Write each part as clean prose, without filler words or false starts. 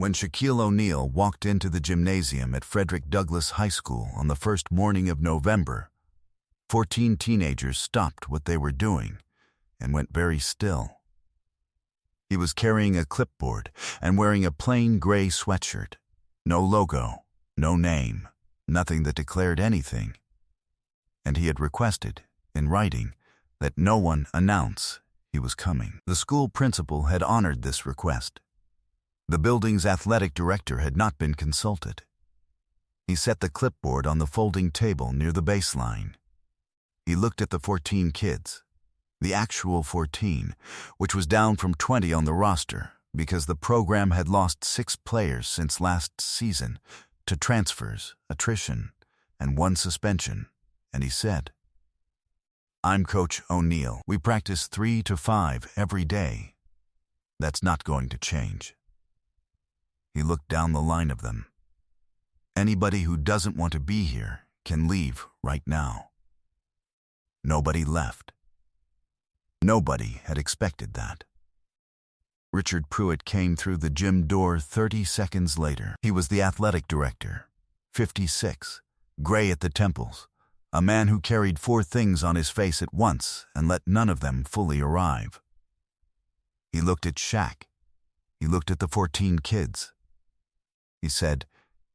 When Shaquille O'Neal walked into the gymnasium at Frederick Douglass High School on the first morning of November, 14 teenagers stopped what they were doing and went very still. He was carrying a clipboard and wearing a plain gray sweatshirt. No logo, no name, nothing that declared anything. And he had requested, in writing, that no one announce he was coming. The school principal had honored this request. The building's athletic director had not been consulted. He set the clipboard on the folding table near the baseline. He looked at the 14 kids, the actual 14, which was down from 20 on the roster because the program had lost 6 players since last season to transfers, attrition, and 1 suspension, and he said, "I'm Coach O'Neal. We practice 3 to 5 every day. That's not going to change." He looked down the line of them. "Anybody who doesn't want to be here can leave right now." Nobody left. Nobody had expected that. Richard Pruitt came through the gym door 30 seconds later. He was the athletic director, 56, gray at the temples, a man who carried 4 things on his face at once and let none of them fully arrive. He looked at Shaq. He looked at the 14 kids. He said,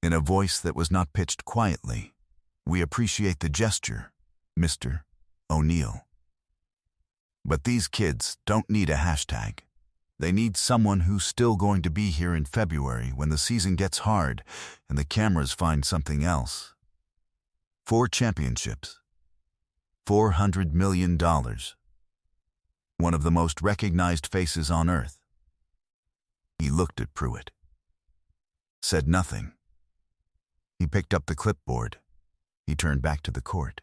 in a voice that was not pitched quietly, "We appreciate the gesture, Mr. O'Neal. But these kids don't need a hashtag. They need someone who's still going to be here in February when the season gets hard and the cameras find something else. 4 championships. $400 million. One of the most recognized faces on earth." He looked at Pruitt. Said nothing. He picked up the clipboard. He turned back to the court.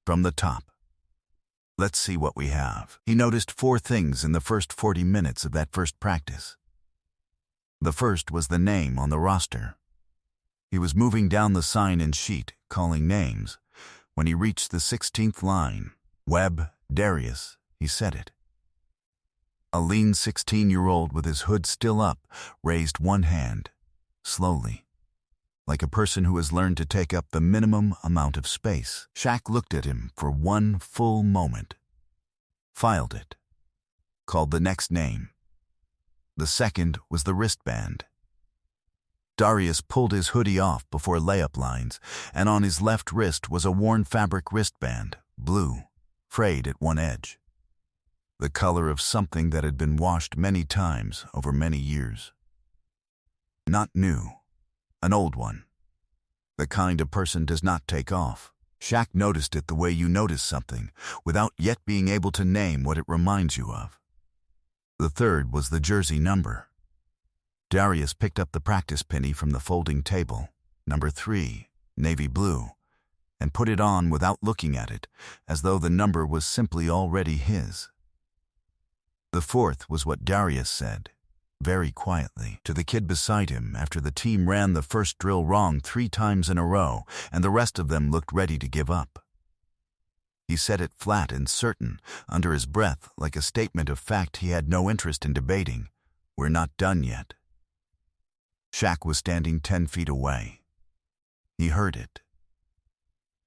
From the top. Let's see what we have. He noticed 4 things in the first 40 minutes of that first practice. The first was the name on the roster. He was moving down the sign-in sheet, calling names. When he reached the 16th line, Webb, Darius, he said it. A lean 16-year-old with his hood still up raised one hand, slowly, like a person who has learned to take up the minimum amount of space. Shaq looked at him for one full moment, filed it, called the next name. The second was the wristband. Darius pulled his hoodie off before layup lines, and on his left wrist was a worn fabric wristband, blue, frayed at one edge. The color of something that had been washed many times over many years. Not new, an old one. The kind a person does not take off. Shaq noticed it the way you notice something, without yet being able to name what it reminds you of. The third was the jersey number. Darius picked up the practice penny from the folding table, number 3, navy blue, and put it on without looking at it, as though the number was simply already his. The fourth was what Darius said, very quietly, to the kid beside him after the team ran the first drill wrong 3 times in a row and the rest of them looked ready to give up. He said it flat and certain, under his breath, like a statement of fact he had no interest in debating. "We're not done yet." Shaq was standing 10 feet away. He heard it.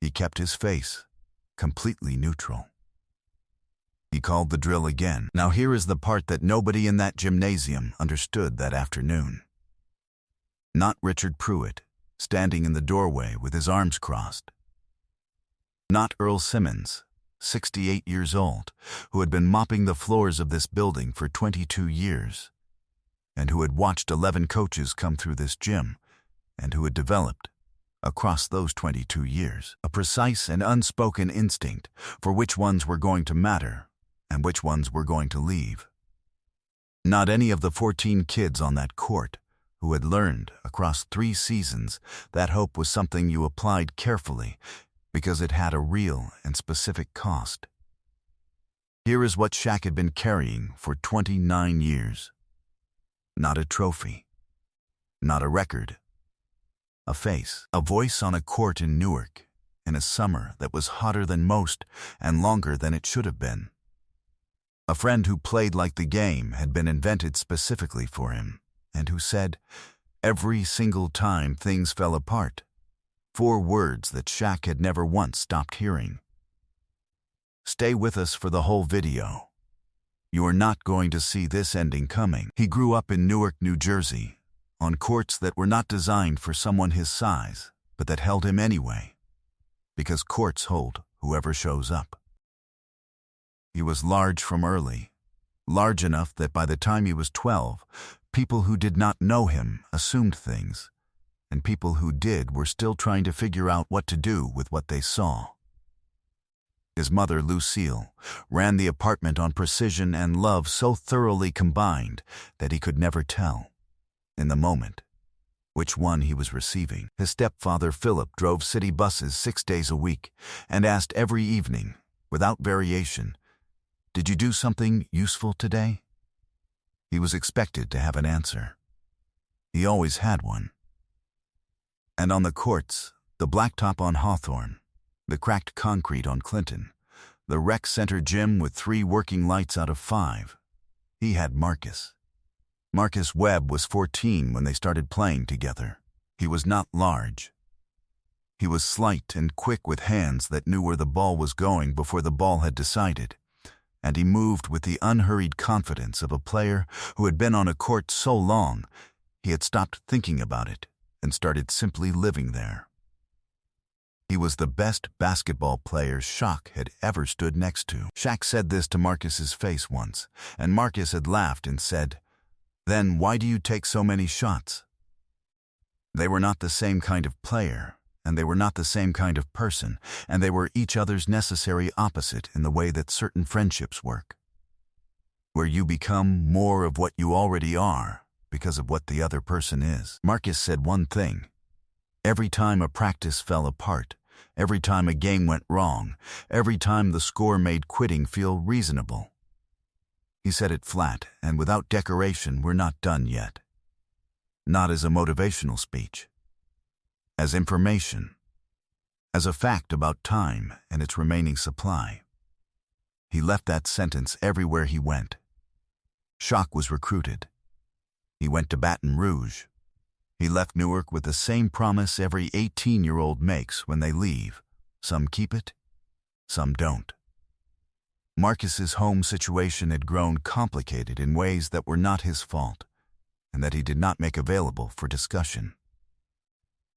He kept his face completely neutral. He called the drill again. Now here is the part that nobody in that gymnasium understood that afternoon. Not Richard Pruitt, standing in the doorway with his arms crossed. Not Earl Simmons, 68 years old, who had been mopping the floors of this building for 22 years, and who had watched 11 coaches come through this gym, and who had developed, across those 22 years, a precise and unspoken instinct for which ones were going to matter and which ones were going to leave. Not any of the 14 kids on that court who had learned across 3 seasons that hope was something you applied carefully because it had a real and specific cost. Here is what Shaq had been carrying for 29 years. Not a trophy, not a record, a face, a voice on a court in Newark in a summer that was hotter than most and longer than it should have been. A friend who played like the game had been invented specifically for him. and who said, every single time things fell apart, 4 words that Shaq had never once stopped hearing. Stay with us for the whole video. You are not going to see this ending coming. He grew up in Newark, New Jersey, on courts that were not designed for someone his size, but that held him anyway, because courts hold whoever shows up. He was large from early, large enough that by the time he was 12, people who did not know him assumed things, and people who did were still trying to figure out what to do with what they saw. His mother, Lucille, ran the apartment on precision and love so thoroughly combined that he could never tell, in the moment, which one he was receiving. His stepfather, Philip, drove city buses 6 days a week and asked every evening, without variation, "Did you do something useful today?" He was expected to have an answer. He always had one. And on the courts, the blacktop on Hawthorne, the cracked concrete on Clinton, the rec center gym with 3 working lights out of 5, he had Marcus. Marcus Webb was 14 when they started playing together. He was not large. He was slight and quick with hands that knew where the ball was going before the ball had decided, and he moved with the unhurried confidence of a player who had been on a court so long he had stopped thinking about it and started simply living there. He was the best basketball player Shaq had ever stood next to. Shaq said this to Marcus's face once, and Marcus had laughed and said, "Then why do you take so many shots?" They were not the same kind of player, and they were not the same kind of person, and they were each other's necessary opposite in the way that certain friendships work, where you become more of what you already are because of what the other person is. Marcus said one thing. Every time a practice fell apart, every time a game went wrong, every time the score made quitting feel reasonable. He said it flat, and without decoration, "We're not done yet." Not as a motivational speech, as information, as a fact about time and its remaining supply. He left that sentence everywhere he went. Shaq was recruited. He went to Baton Rouge. He left Newark with the same promise every 18-year-old makes when they leave. Some keep it, some don't. Marcus's home situation had grown complicated in ways that were not his fault, and that he did not make available for discussion.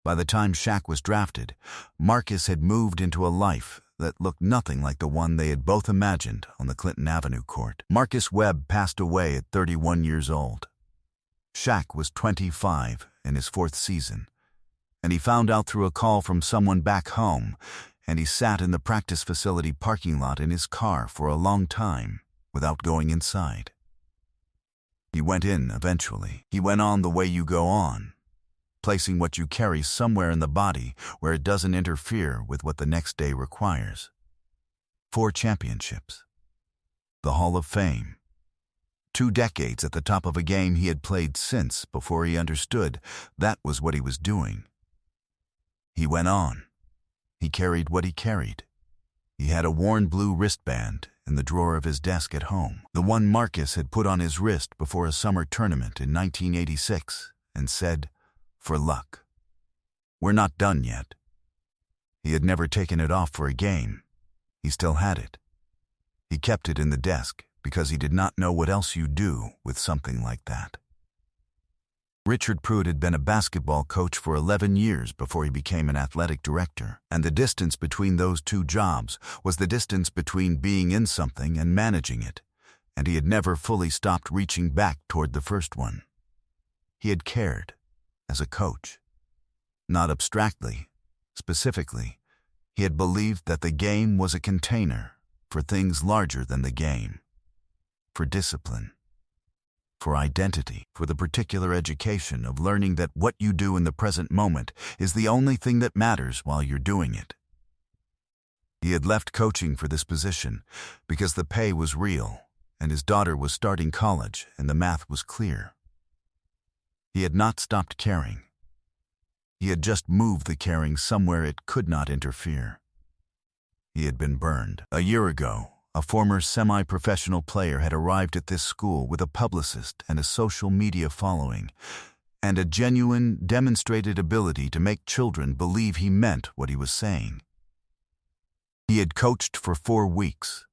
By the time Shaq was drafted, Marcus had moved into a life that looked nothing like the one they had both imagined on the Clinton Avenue court. Marcus Webb passed away at 31 years old. Shaq was 25 in his 4th season, and he found out through a call from someone back home, and he sat in the practice facility parking lot in his car for a long time without going inside. He went in eventually. He went on the way you go on, placing what you carry somewhere in the body where it doesn't interfere with what the next day requires. 4 championships. The Hall of Fame. 2 decades at the top of a game he had played since before he understood that was what he was doing. He went on. He carried what he carried. He had a worn blue wristband in the drawer of his desk at home, the one Marcus had put on his wrist before a summer tournament in 1986, and said, "For luck. We're not done yet." He had never taken it off for a game. He still had it. He kept it in the desk because he did not know what else you do with something like that. Richard Pruitt had been a basketball coach for 11 years before he became an athletic director, and the distance between those 2 jobs was the distance between being in something and managing it, and he had never fully stopped reaching back toward the first one. He had cared, as a coach. Not abstractly, specifically, he had believed that the game was a container for things larger than the game. For discipline, for identity, for the particular education of learning that what you do in the present moment is the only thing that matters while you're doing it. He had left coaching for this position because the pay was real and his daughter was starting college and the math was clear. He had not stopped caring. He had just moved the caring somewhere it could not interfere. He had been burned. A year ago, a former semi-professional player, had arrived at this school with a publicist and a social media following, and a genuine, demonstrated ability to make children believe he meant what he was saying. He had coached for 4 weeks.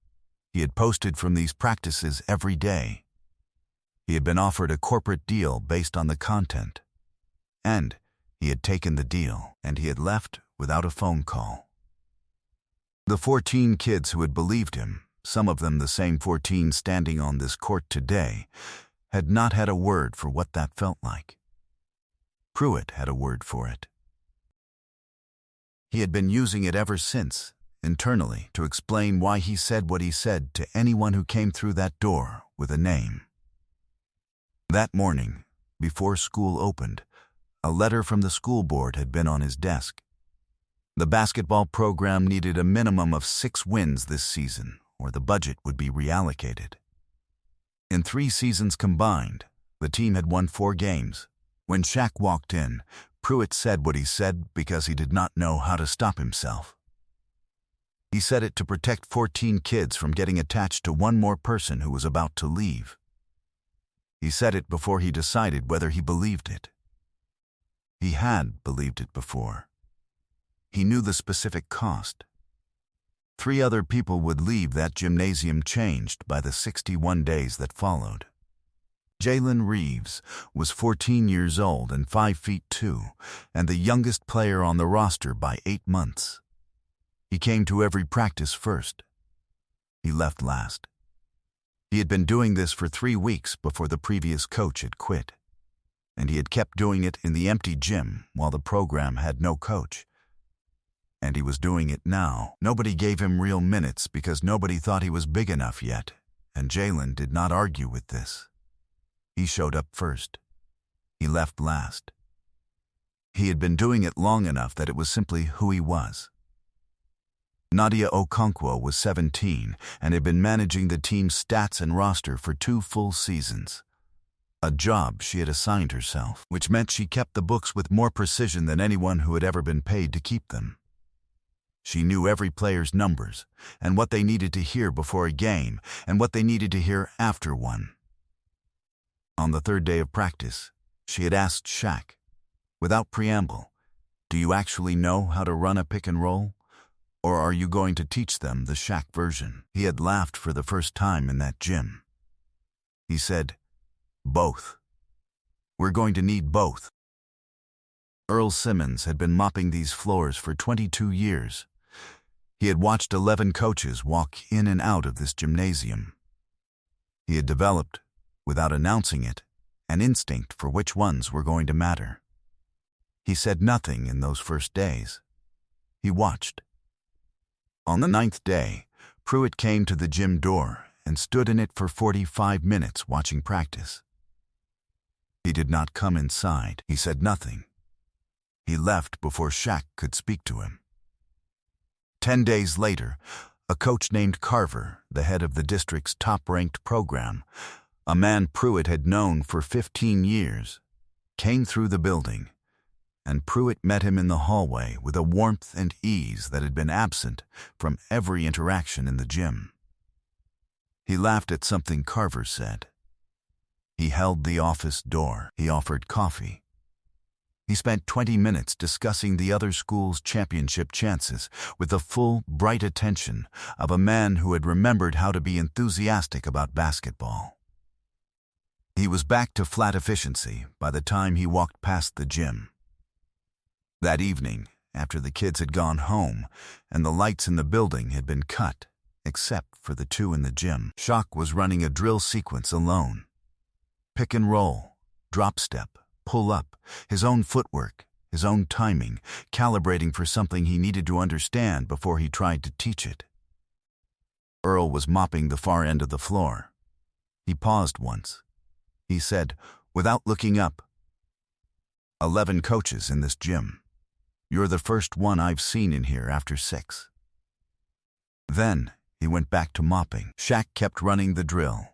He had posted from these practices every day. He had been offered a corporate deal based on the content. And he had taken the deal, and he had left without a phone call. The 14 kids who had believed him, some of them the same 14 standing on this court today, had not had a word for what that felt like. Pruitt had a word for it. He had been using it ever since, internally, to explain why he said what he said to anyone who came through that door with a name. That morning, before school opened, a letter from the school board had been on his desk. The basketball program needed a minimum of 6 wins this season, or the budget would be reallocated. In 3 seasons combined, the team had won 4 games. When Shaq walked in, Pruitt said what he said because he did not know how to stop himself. He said it to protect 14 kids from getting attached to one more person who was about to leave. He said it before he decided whether he believed it. He had believed it before. He knew the specific cost. 3 other people would leave that gymnasium changed by the 61 days that followed. Jalen Reeves was 14 years old and 5 feet 2, and the youngest player on the roster by 8 months. He came to every practice first. He left last. He had been doing this for 3 weeks before the previous coach had quit, and he had kept doing it in the empty gym while the program had no coach. And he was doing it now. Nobody gave him real minutes because nobody thought he was big enough yet, and Jalen did not argue with this. He showed up first. He left last. He had been doing it long enough that it was simply who he was. Nadia Okonkwo was 17 and had been managing the team's stats and roster for 2 full seasons. A job she had assigned herself, which meant she kept the books with more precision than anyone who had ever been paid to keep them. She knew every player's numbers, and what they needed to hear before a game, and what they needed to hear after one. On the 3rd day of practice, she had asked Shaq, without preamble, "Do you actually know how to run a pick and roll? Or are you going to teach them the Shaq version?" He had laughed for the first time in that gym. He said, "Both. We're going to need both." Earl Simmons had been mopping these floors for 22 years. He had watched 11 coaches walk in and out of this gymnasium. He had developed, without announcing it, an instinct for which ones were going to matter. He said nothing in those first days. He watched. On the 9th day, Pruitt came to the gym door and stood in it for 45 minutes watching practice. He did not come inside. He said nothing. He left before Shaq could speak to him. 10 days later, a coach named Carver, the head of the district's top-ranked program, a man Pruitt had known for 15 years, came through the building, and Pruitt met him in the hallway with a warmth and ease that had been absent from every interaction in the gym. He laughed at something Carver said. He held the office door. He offered coffee. He spent 20 minutes discussing the other school's championship chances with the full, bright attention of a man who had remembered how to be enthusiastic about basketball. He was back to flat efficiency by the time he walked past the gym. That evening, after the kids had gone home and the lights in the building had been cut, except for the 2 in the gym, Shaq was running a drill sequence alone. Pick and roll, drop step, pull up, his own footwork, his own timing, calibrating for something he needed to understand before he tried to teach it. Earl was mopping the far end of the floor. He paused once. He said, without looking up, 11 coaches in this gym. You're the first one I've seen in here after 6. Then he went back to mopping. Shaq kept running the drill.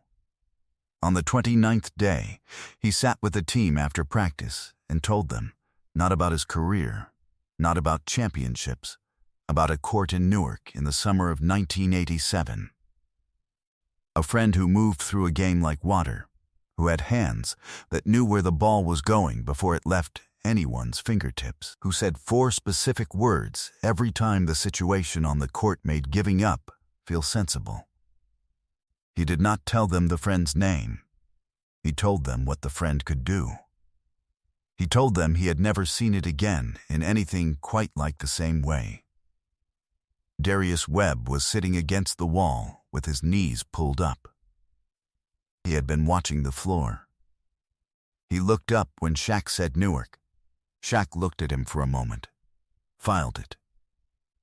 On the 29th day, he sat with the team after practice and told them, not about his career, not about championships, about a court in Newark in the summer of 1987. A friend who moved through a game like water, who had hands that knew where the ball was going before it left anyone's fingertips, who said 4 specific words every time the situation on the court made giving up feel sensible. He did not tell them the friend's name. He told them what the friend could do. He told them he had never seen it again in anything quite like the same way. Darius Webb was sitting against the wall with his knees pulled up. He had been watching the floor. He looked up when Shaq said Newark. Shaq looked at him for a moment, filed it.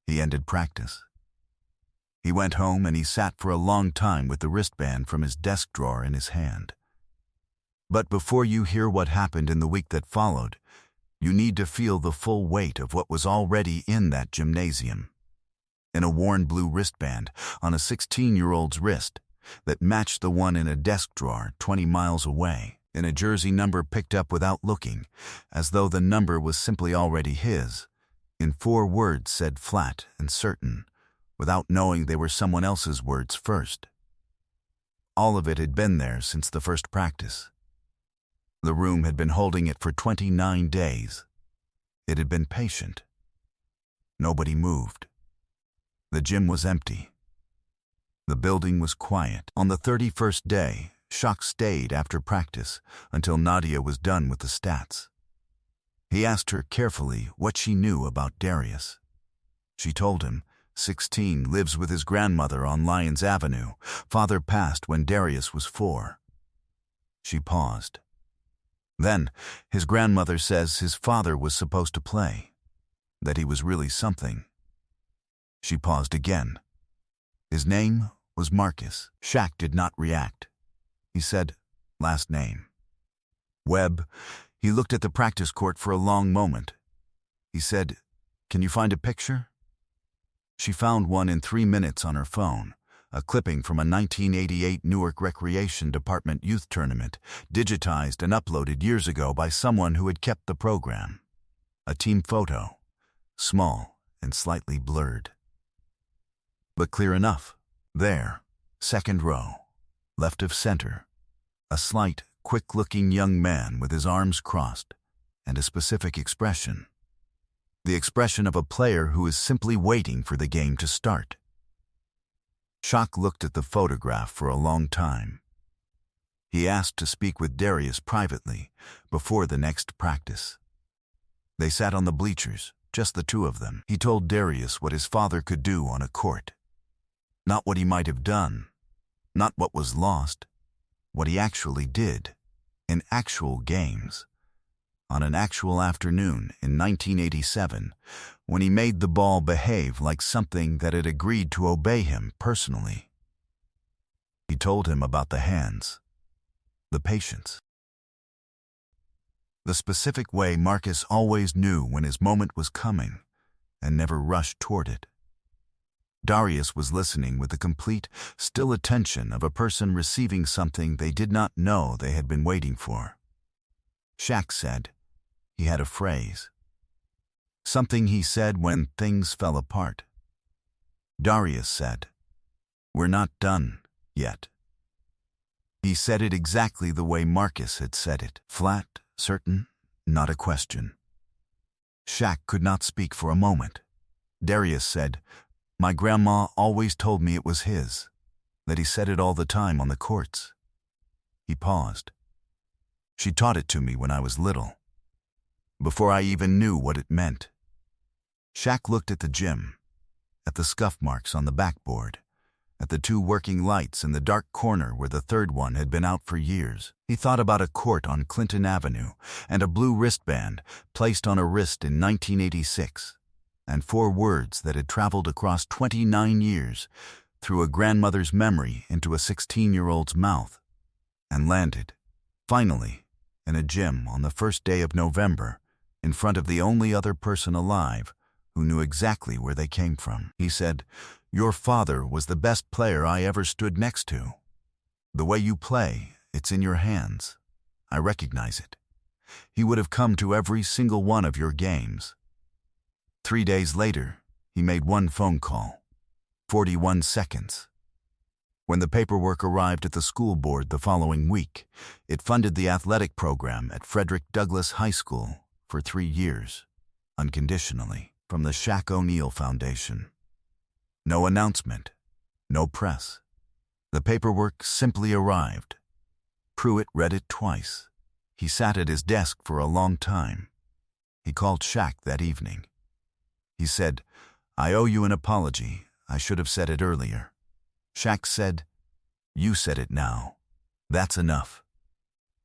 He ended practice. He went home and he sat for a long time with the wristband from his desk drawer in his hand. But before you hear what happened in the week that followed, you need to feel the full weight of what was already in that gymnasium. In a worn blue wristband on a 16-year-old's wrist that matched the one in a desk drawer 20 miles away, in a jersey number picked up without looking, as though the number was simply already his, in 4 words said flat and certain, without knowing they were someone else's words first. All of it had been there since the first practice. The room had been holding it for 29 days. It had been patient. Nobody moved. The gym was empty. The building was quiet. On the 31st day, Shaq stayed after practice until Nadia was done with the stats. He asked her carefully what she knew about Darius. She told him, 16, lives with his grandmother on Lyons Avenue. Father passed when Darius was 4. She paused. Then, his grandmother says his father was supposed to play, that he was really something. She paused again. His name was Marcus. Shaq did not react. He said, last name. Webb. He looked at the practice court for a long moment. He said, can you find a picture? She found one in 3 minutes on her phone, a clipping from a 1988 Newark Recreation Department youth tournament, digitized and uploaded years ago by someone who had kept the program. A team photo, small and slightly blurred. But clear enough. There, second row, left of center, a slight, quick-looking young man with his arms crossed and a specific expression. The expression of a player who is simply waiting for the game to start. Shaq looked at the photograph for a long time. He asked to speak with Darius privately before the next practice. They sat on the bleachers, just the two of them. He told Darius what his father could do on a court. Not what he might have done, not what was lost, what he actually did, in actual games. On an actual afternoon in 1987, when he made the ball behave like something that had agreed to obey him personally. He told him about the hands, the patience, the specific way Marcus always knew when his moment was coming and never rushed toward it. Darius was listening with the complete, still attention of a person receiving something they did not know they had been waiting for. Shaq said he had a phrase. Something he said when things fell apart. Darius said, we're not done yet. He said it exactly the way Marcus had said it, flat, certain, not a question. Shaq could not speak for a moment. Darius said, my grandma always told me it was his, that he said it all the time on the courts. He paused. She taught it to me when I was little, before I even knew what it meant. Shaq looked at the gym, at the scuff marks on the backboard, at the 2 working lights in the dark corner where the third one had been out for years. He thought about a court on Clinton Avenue and a blue wristband placed on a wrist in 1986. And 4 words that had traveled across 29 years through a grandmother's memory into a 16-year-old's mouth and landed, finally, in a gym on the first day of November in front of the only other person alive who knew exactly where they came from. He said, your father was the best player I ever stood next to. The way you play, it's in your hands. I recognize it. He would have come to every single one of your games. 3 days later, he made one phone call, 41 seconds. When the paperwork arrived at the school board the following week, it funded the athletic program at Frederick Douglass High School for 3 years, unconditionally, from the Shaq Foundation. No announcement, no press. The paperwork simply arrived. Pruitt read it twice. He sat at his desk for a long time. He called Shaq that evening. He said, "I owe you an apology. I should have said it earlier." Shaq said, "You said it now. That's enough."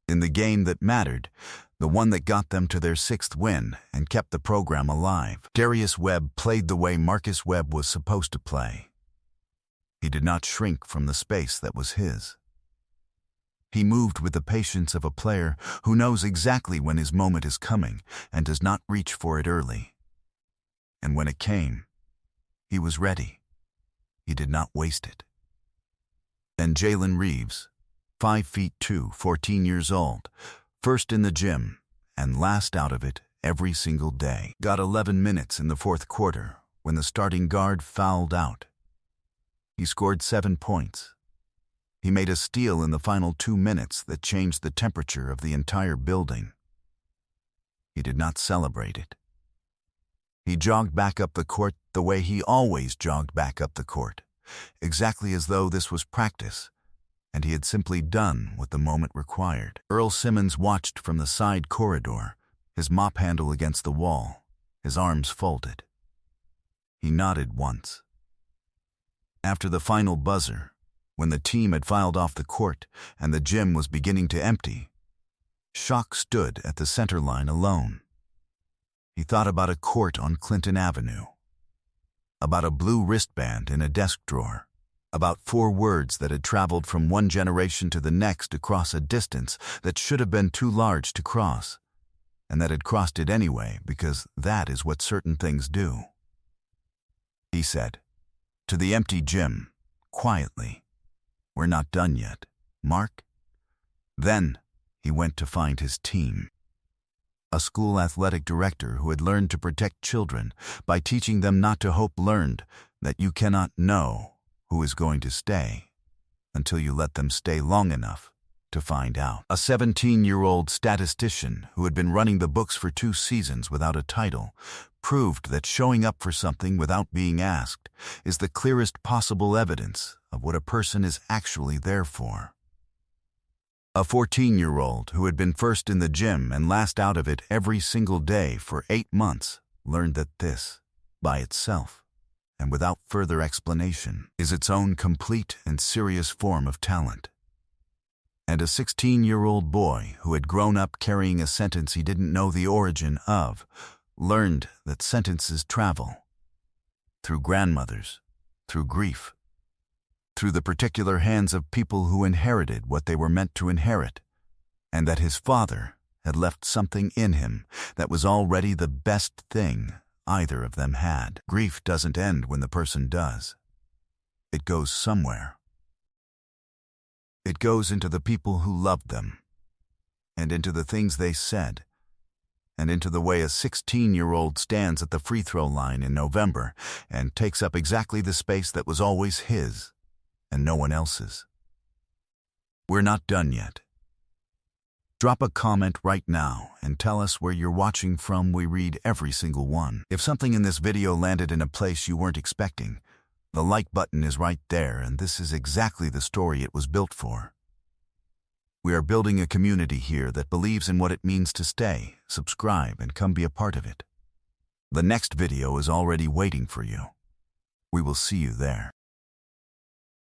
In the game that mattered, the one that got them to their 6th win and kept the program alive, Darius Webb played the way Marcus Webb was supposed to play. He did not shrink from the space that was his. He moved with the patience of a player who knows exactly when his moment is coming and does not reach for it early. And when it came, he was ready. He did not waste it. And Jalen Reeves, 5'2", 14 years old, first in the gym and last out of it every single day, got 11 minutes in the 4th quarter when the starting guard fouled out. He scored 7 points. He made a steal in the final 2 minutes that changed the temperature of the entire building. He did not celebrate it. He jogged back up the court the way he always jogged back up the court, exactly as though this was practice, and he had simply done what the moment required. Earl Simmons watched from the side corridor, his mop handle against the wall, his arms folded. He nodded once. After the final buzzer, when the team had filed off the court and the gym was beginning to empty, Shaq stood at the center line alone. He thought about a court on Clinton Avenue, about a blue wristband in a desk drawer, about 4 words that had traveled from one generation to the next across a distance that should have been too large to cross, and that had crossed it anyway because that is what certain things do. He said, to the empty gym, quietly, "We're not done yet, Mark." Then he went to find his team. A school athletic director who had learned to protect children by teaching them not to hope, learned that you cannot know who is going to stay until you let them stay long enough to find out. A 17-year-old statistician who had been running the books for 2 seasons without a title proved that showing up for something without being asked is the clearest possible evidence of what a person is actually there for. A 14-year-old who had been first in the gym and last out of it every single day for 8 months learned that this, by itself, and without further explanation, is its own complete and serious form of talent. And a 16-year-old boy who had grown up carrying a sentence he didn't know the origin of learned that sentences travel through grandmothers, through grief, through the particular hands of people who inherited what they were meant to inherit, and that his father had left something in him that was already the best thing either of them had. Grief doesn't end when the person does. It goes somewhere. It goes into the people who loved them, and into the things they said, and into the way a 16-year-old stands at the free throw line in November and takes up exactly the space that was always his and no one else's. We're not done yet. Drop a comment right now and tell us where you're watching from. We read every single one. If something in this video landed in a place you weren't expecting, the like button is right there, and this is exactly the story it was built for. We are building a community here that believes in what it means to stay, subscribe, and come be a part of it. The next video is already waiting for you. We will see you there.